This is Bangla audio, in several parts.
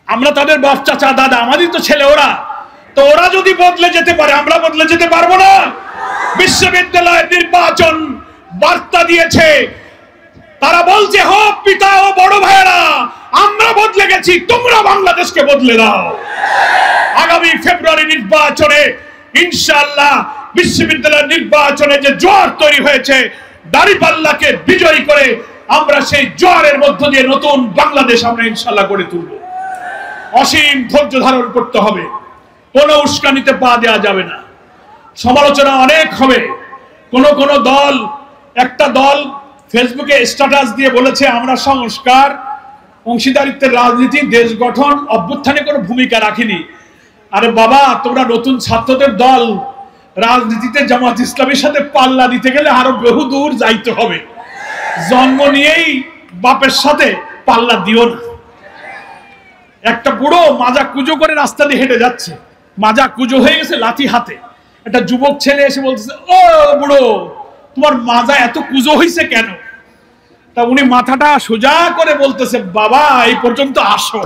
আমরা তাদের বাপ চাচা দাদা, আমাদের তো ছেলে ওরা, তো ওরা যদি বদলে যেতে পারে আমরা বদলে যেতে পারবো না? বিশ্ববিদ্যালয়ের নির্বাচন বার্তা দিয়েছে, তারা বলছে হোক পিতা ও বড় ভাইরা, আমরা বদলে গেছি, তোমরা বাংলাদেশকে বদলে দাও। আগামী ফেব্রুয়ারি নির্বাচনে ইনশাআল্লাহ বিশ্ববিদ্যালয়ের নির্বাচনে যে জোয়ার তৈরি হয়েছে, দাঁড়িপাল্লাকে বিজয়ী করে আমরা সেই জোয়ারের মধ্য দিয়ে নতুন বাংলাদেশ আমরা ইনশাআল্লাহ গড়ে তুলব। অসীম ধৈর্য ধারণ করতে হবে, কোনো উস্কানিতে পা দেওয়া যাবে না। সমালোচনা অনেক হবে। কোন দল, একটা দল ফেসবুকে স্ট্যাটাস দিয়ে বলেছে আমরা সংস্কার, অংশীদারিত্বের রাজনীতি, দেশ গঠন, অভ্যুত্থানে কোনো ভূমিকা রাখিনি। আরে বাবা, তোমরা নতুন ছাত্রদের দল, রাজনীতিতে জামাত ইসলামের সাথে পাল্লা দিতে গেলে আরো বহু দূর যাইতে হবে। জন্ম নিয়েই বাপের সাথে পাল্লা দিও না। একটা বুড়ো মাজা কুজো করে রাস্তা দিয়ে হেঁটে যাচ্ছে, মাজা কুজো হয়ে গেছে, লাঠি হাতে। একটা যুবক ছেলে এসে বলতেছে, ও বুড়ো, তোমার মাজা এত কুজো হয়েছে কেন? তা উনি মাথাটা সোজা করে বলতেছে, বাবা এই পর্যন্ত আসো,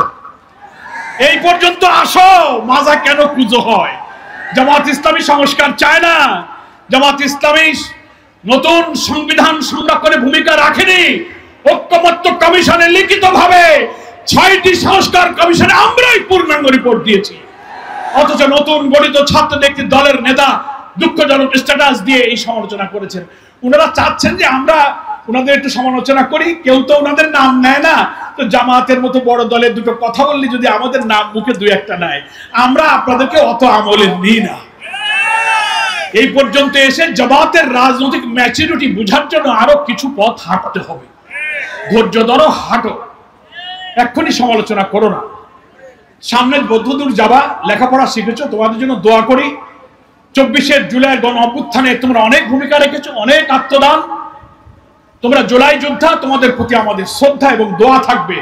এই পর্যন্ত আসো, মাজা কেন কুজো হয়? জামাত ইসলামী সংস্কার চায় না, জামাত ইসলামী নতুন সংবিধান সংরক্ষণে ভূমিকা রাখেনি। ঐক্যমত্য কমিশনে লিখিত ভাবে ৬টি সংস্কার কমিশনে আমরাই পূর্ণাঙ্গ রিপোর্ট দিয়েছি, অথচ নতুন গঠিত ছাত্রদের একটি দলের নেতা দুঃখজনক স্ট্যাটাস দিয়ে এই সমালোচনা করেছেন। ওনারা চাচ্ছেন যে আমরা ওনাদের একটু সমালোচনা করি, কেউ তো ওনাদের নাম নেয় না, তো জামাতের মতো বড় দলের দুটো কথা বললে যদি আমাদের নাম মুখে দুই একটা নেয়, আমরা আপনাদেরকে অত আমলে নিই না। এই পর্যন্ত এসে জামাতের রাজনৈতিক ম্যাচুরিটি বোঝার জন্য আরো কিছু পথ হাঁটতে হবে। ধৈর্য ধরো, হাঁটো, এক্ষুনি সমালোচনা করো না। সামনে বদ্ধদূর যাবা, লেখাপড়া শিখেছো, তোমাদের জন্য দোয়া করি। ২৪শে জুলাই গণ অভ্যুত্থানে তোমরা অনেক ভূমিকা রেখেছো, অনেক আত্মদান, তোমরা জুলাই যোদ্ধা, তোমাদের প্রতি আমাদের শ্রদ্ধা এবং দোয়া থাকবে।